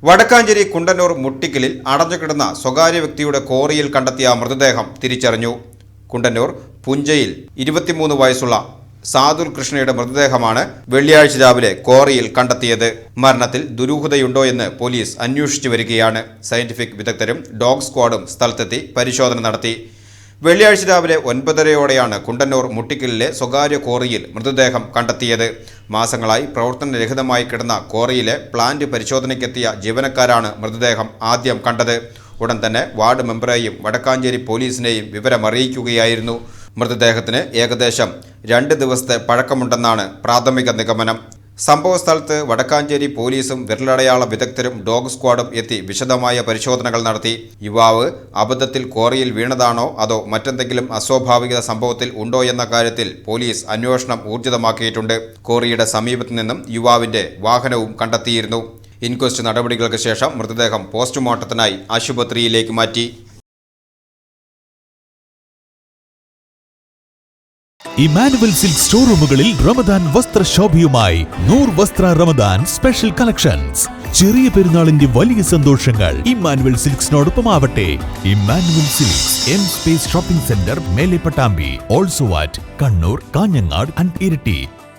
വടക്കാഞ്ചേരി കുണ്ടന്നൂർ മുട്ടിക്കലിൽ അടഞ്ഞുകിടന്ന സ്വകാര്യ വ്യക്തിയുടെ കോറിയിൽ കണ്ടെത്തിയ മൃതദേഹം തിരിച്ചറിഞ്ഞു. കുണ്ടന്നൂർ പുഞ്ചയിൽ 23 വയസ്സുള്ള സാദുൽ കൃഷ്ണയുടെ മൃതദേഹമാണ് വെള്ളിയാഴ്ച രാവിലെ കോറിയിൽ കണ്ടെത്തിയത്. മരണത്തിൽ ദുരൂഹതയുണ്ടോ എന്ന് പോലീസ് അന്വേഷിച്ചു വരികയാണ്. സയന്റിഫിക് വിദഗ്ധരും ഡോഗ് സ്ക്വാഡും സ്ഥലത്തെത്തി പരിശോധന നടത്തി. വെള്ളിയാഴ്ച രാവിലെ 9:30 കുണ്ടന്നൂർ മുട്ടിക്കലിലെ സ്വകാര്യ കോറിയിൽ മൃതദേഹം കണ്ടെത്തിയത്. മാസങ്ങളായി പ്രവർത്തനരഹിതമായി കിടന്ന കോറിയിലെ പ്ലാന്റ് പരിശോധനയ്ക്കെത്തിയ ജീവനക്കാരാണ് മൃതദേഹം ആദ്യം കണ്ടത്. ഉടൻ തന്നെ വാർഡ് മെമ്പറെയും വടക്കാഞ്ചേരി പോലീസിനെയും വിവരമറിയിക്കുകയായിരുന്നു. മൃതദേഹത്തിന് ഏകദേശം 2 ദിവസത്തെ പഴക്കമുണ്ടെന്നാണ് പ്രാഥമിക നിഗമനം. സംഭവസ്ഥലത്ത് വടക്കാഞ്ചേരി പോലീസും വിരലടയാള വിദഗ്ധരും ഡോഗ് സ്ക്വാഡും എത്തി വിശദമായ പരിശോധനകൾ നടത്തി. യുവാവ് അബദ്ധത്തിൽ കോറിയിൽ വീണതാണോ അതോ മറ്റെന്തെങ്കിലും അസ്വാഭാവിക സംഭവത്തിൽ ഉണ്ടോ എന്ന കാര്യത്തിൽ പോലീസ് അന്വേഷണം ഊർജിതമാക്കിയിട്ടുണ്ട്. കോറിയുടെ സമീപത്തു നിന്നും യുവാവിന്റെ വാഹനവും കണ്ടെത്തിയിരുന്നു. ഇൻക്വസ്റ്റ് നടപടികൾക്ക് ശേഷം മൃതദേഹം പോസ്റ്റ്മോർട്ടത്തിനായി ആശുപത്രിയിലേക്ക് മാറ്റി. ഇമാനുവൽ സിൽക്ക് സ്റ്റോറൂമുകളിൽ റമദാൻ വസ്ത്രശോഭയുമായി നൂർ വസ്ത്ര റമദാൻ സ്പെഷ്യൽ കളക്ഷൻസ്. ചെറിയ പെരുന്നാളിന്റെ വലിയ സന്തോഷങ്ങൾ ഇമാനുവൽ സിൽക്സിനോടൊപ്പം ആവട്ടെ. Emmanuel Silks M space shopping centre, മേലെ Pattambi, also at Kannur, Kanhangad and Iritty.